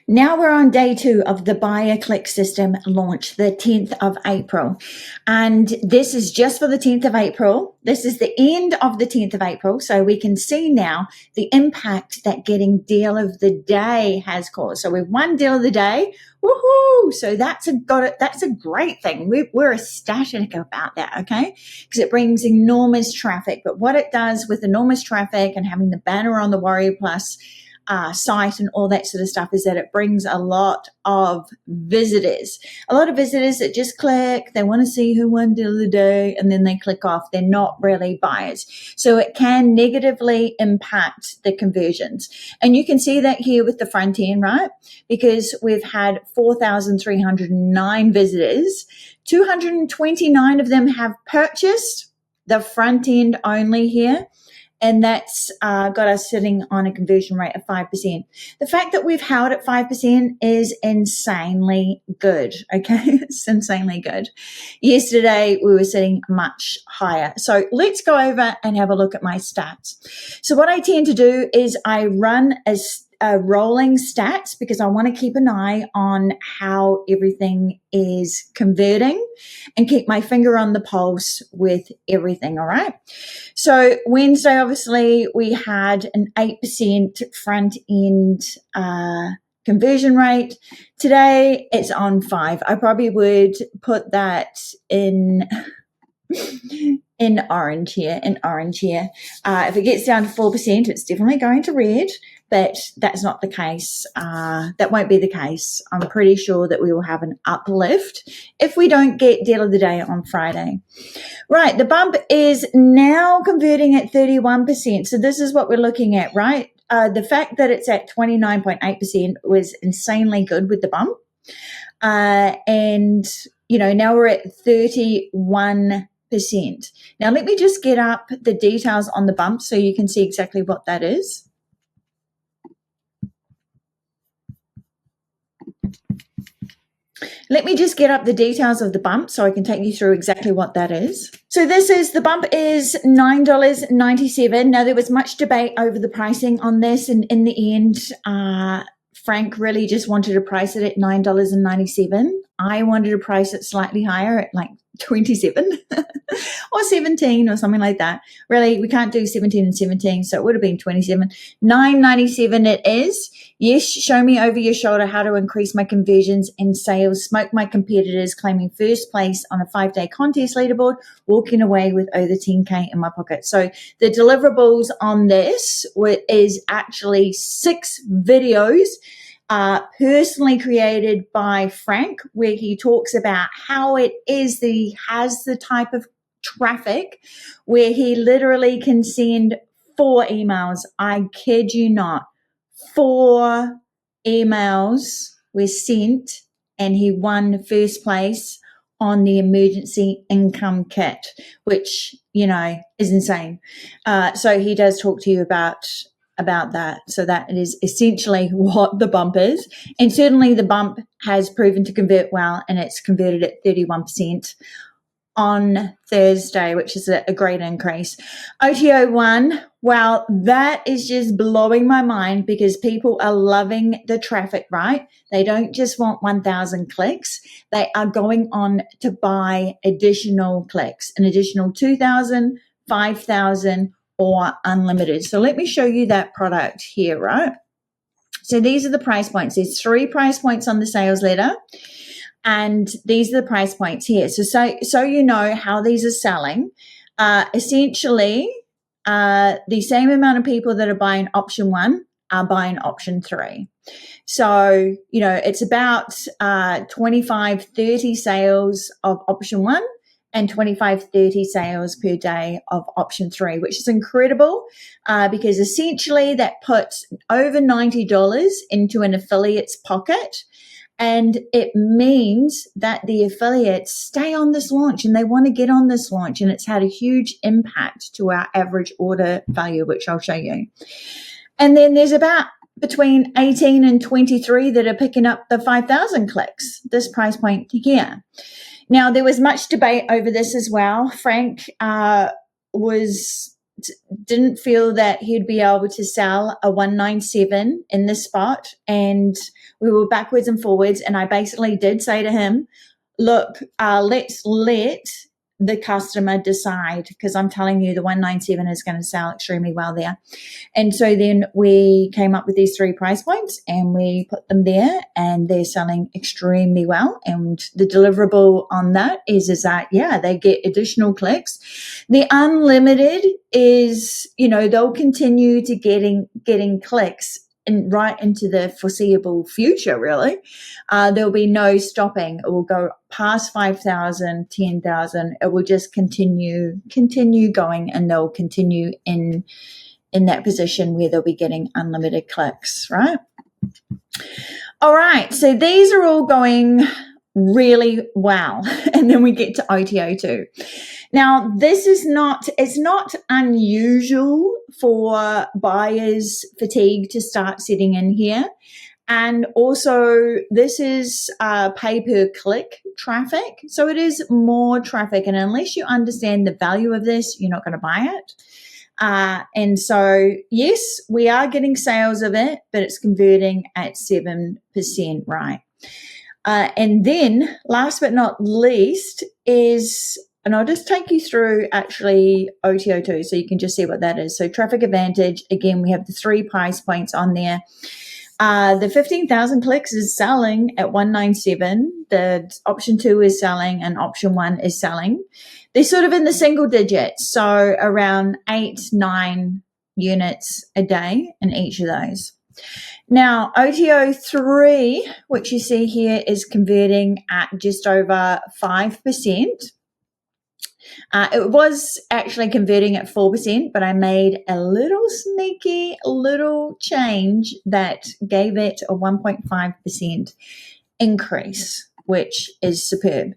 Now we're on day 2 of the buyer click system launch, the 10th of April. And this is just for the 10th of April. This is the end of the 10th of April. So we can see now the impact that getting deal of the day has caused. So we've won deal of the day. Woohoo! So that's a great thing. We're ecstatic about that, okay? Because it brings enormous traffic. But what it does with enormous traffic and having the banner on the Warrior Plus site and all that sort of stuff is that it brings a lot of visitors that just click, they want to see who won deal of the day, and then they click off. They're not really buyers. So it can negatively impact the conversions. And you can see that here with the front end, right? Because we've had 4,309 visitors, 229 of them have purchased the front end only here. And that's got us sitting on a conversion rate of 5%. The fact that we've held at 5% is insanely good, okay? It's insanely good. Yesterday, we were sitting much higher. So let's go over and have a look at my stats. So what I tend to do is I run a rolling stats because I want to keep an eye on how everything is converting and keep my finger on the pulse with everything, all right? So Wednesday, obviously, we had an 8% front end conversion rate. Today, it's on 5. I probably would put that in orange here, if it gets down to 4%, it's definitely going to red, but that's not the case. That won't be the case. I'm pretty sure that we will have an uplift if we don't get deal of the day on Friday. Right, the bump is now converting at 31%. So this is what we're looking at, right? The fact that it's at 29.8% was insanely good with the bump. And, now we're at 31%. Now, let me just get up the details on the bump so you can see exactly what that is. Let me just get up the details of the bump so I can take you through exactly what that is. So the bump is $9.97. Now, there was much debate over the pricing on this, and in the end, Frank really just wanted to price it at $9.97. I wanted to price it slightly higher at like 27 or 17 or something like that. Really, we can't do 17 and 17, so it would have been 27. $9.97 it is. Yes, show me over your shoulder how to increase my conversions and sales, smoke my competitors, claiming first place on a 5-day contest leaderboard, walking away with over 10K in my pocket. So the deliverables on this is actually 6 videos personally created by Frank, where he talks about how it is that he has the type of traffic where he literally can send 4 emails. I kid you not. 4 emails were sent and he won first place on the emergency income kit, which, is insane. So he does talk to you about that. So that is essentially what the bump is. And certainly the bump has proven to convert well, and it's converted at 31% on Thursday, which is a great increase. OTO 1, wow, that is just blowing my mind because people are loving the traffic, right? They don't just want 1,000 clicks. They are going on to buy additional clicks, an additional 2,000, 5,000, or unlimited. So let me show you that product here, right? So these are the price points. There's 3 price points on the sales letter, and these are the price points here. So you know how these are selling. Essentially, the same amount of people that are buying option 1 are buying option 3. So, it's about 25, 30 sales of option 1 and 25, 30 sales per day of option 3, which is incredible because essentially that puts over $90 into an affiliate's pocket. And it means that the affiliates stay on this launch and they want to get on this launch. And it's had a huge impact to our average order value, which I'll show you. And then there's about between 18 and 23 that are picking up the 5,000 clicks, this price point here. Now, there was much debate over this as well. Frank was didn't feel that he'd be able to sell a 197 in this spot, and we were backwards and forwards, and I basically did say to him, look, let's let the customer decide, because I'm telling you the 197 is going to sell extremely well there. And so then we came up with these 3 price points and we put them there, and they're selling extremely well. And the deliverable on that is that, yeah, they get additional clicks. The unlimited is, they'll continue to getting clicks right into the foreseeable future, really. There'll be no stopping. It will go past 5,000, 10,000. It will just continue going, and they'll continue in that position where they'll be getting unlimited clicks, right? All right, so these are all going really well. And then we get to OTO2. Now, it's not unusual for buyers fatigue to start setting in here. And also, this is pay-per-click traffic. So it is more traffic. And unless you understand the value of this, you're not going to buy it. And so, yes, we are getting sales of it, but it's converting at 7%, right? And then, last but not least, and I'll just take you through actually OTO2 so you can just see what that is. So traffic advantage, again, we have the 3 price points on there. The 15,000 clicks is selling at 197. The option 2 is selling and option 1 is selling. They're sort of in the single digits, so around 8-9 units a day in each of those. Now, OTO3, which you see here, is converting at just over 5%. It was actually converting at 4%, but I made a little sneaky little change that gave it a 1.5% increase, which is superb.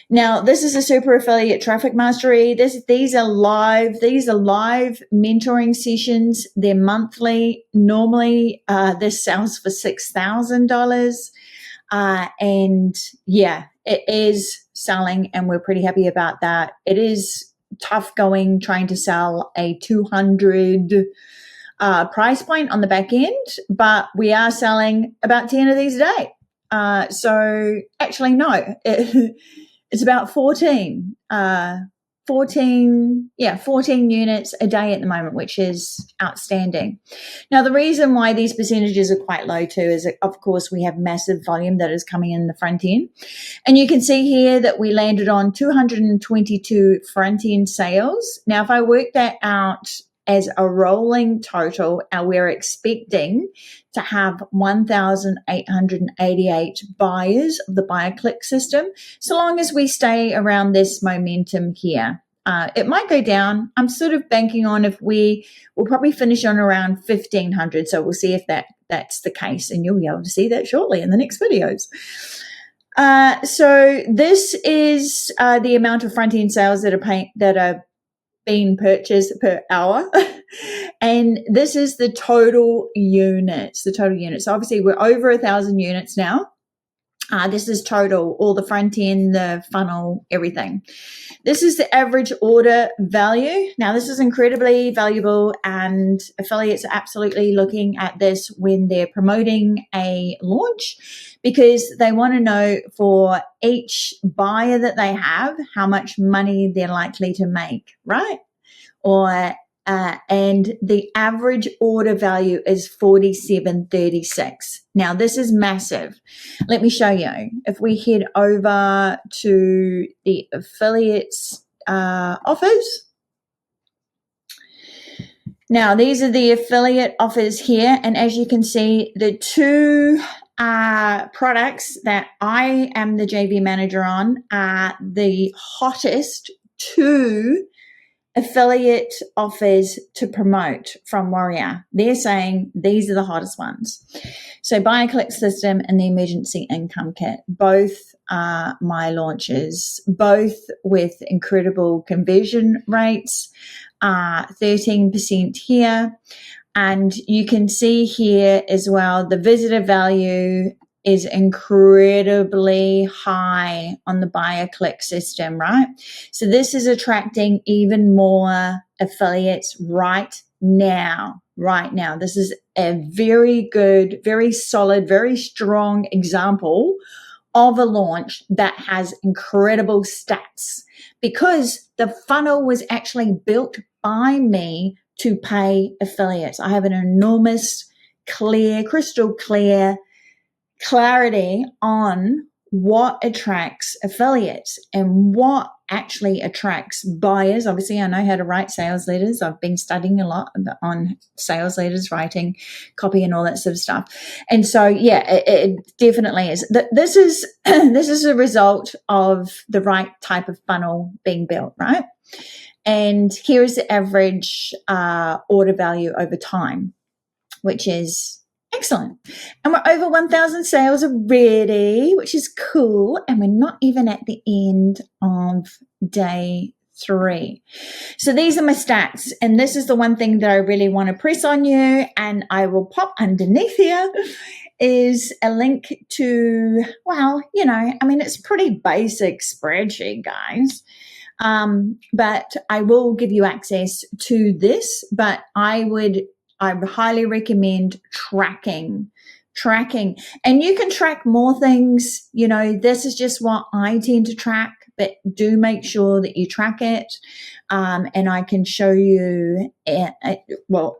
Now, this is a super affiliate traffic mastery. These are live mentoring sessions. They're monthly. Normally, this sells for $6,000. And yeah, it is selling, and we're pretty happy about that. It is tough going trying to sell a 200 price point on the back end, but we are selling about 10 of these a day. So actually, no, it's about 14 units a day at the moment, which is outstanding. Now, the reason why these percentages are quite low too is that, of course, we have massive volume that is coming in the front end. And you can see here that we landed on 222 front end sales. Now, if I work that out as a rolling total, we're expecting to have 1,888 buyers of the buyer click system, so long as we stay around this momentum here. It might go down. I'm sort of banking on we'll probably finish on around 1,500. So we'll see if that's the case, and you'll be able to see that shortly in the next videos. So this is the amount of front end sales that are being purchased per hour. And this is the total units. So obviously we're over 1,000 units now. This is total, all the front end, the funnel, everything. This is the average order value. Now, this is incredibly valuable, and affiliates are absolutely looking at this when they're promoting a launch, because they want to know for each buyer that they have how much money they're likely to make, right? And the average order value is $47.36. Now, this is massive. Let me show you. If we head over to the affiliates offers. Now, these are the affiliate offers here. And as you can see, the 2 products that I am the JV manager on are the hottest 2 affiliate offers to promote from Warrior. They're saying these are the hottest ones. So buyer click system and the emergency income kit, both are my launches, both with incredible conversion rates, 13% here. And you can see here as well, the visitor value is incredibly high on the buyer click system, right? So this is attracting even more affiliates right now. This is a very good, very solid, very strong example of a launch that has incredible stats because the funnel was actually built by me to pay affiliates. I have an enormous, clear, crystal clear clarity on what attracts affiliates and what actually attracts buyers. Obviously, I know how to write sales letters. I've been studying a lot on sales letters, writing copy and all that sort of stuff. And so, yeah, it definitely is. This is this is a result of the right type of funnel being built, right? And here is the average order value over time, which is excellent. And we're over 1,000 sales already, which is cool. And we're not even at the end of day 3. So these are my stats. And this is the one thing that I really want to press on you. And I will pop underneath here is a link to, well, it's pretty basic spreadsheet, guys. But I will give you access to this, but I highly recommend tracking. And you can track more things. This is just what I tend to track, but do make sure that you track it. And I can show you,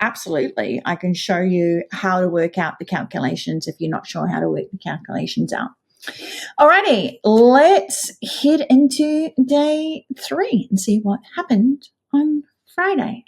absolutely, I can show you how to work out the calculations if you're not sure how to work the calculations out. Alrighty, let's head into day 3 and see what happened on Friday.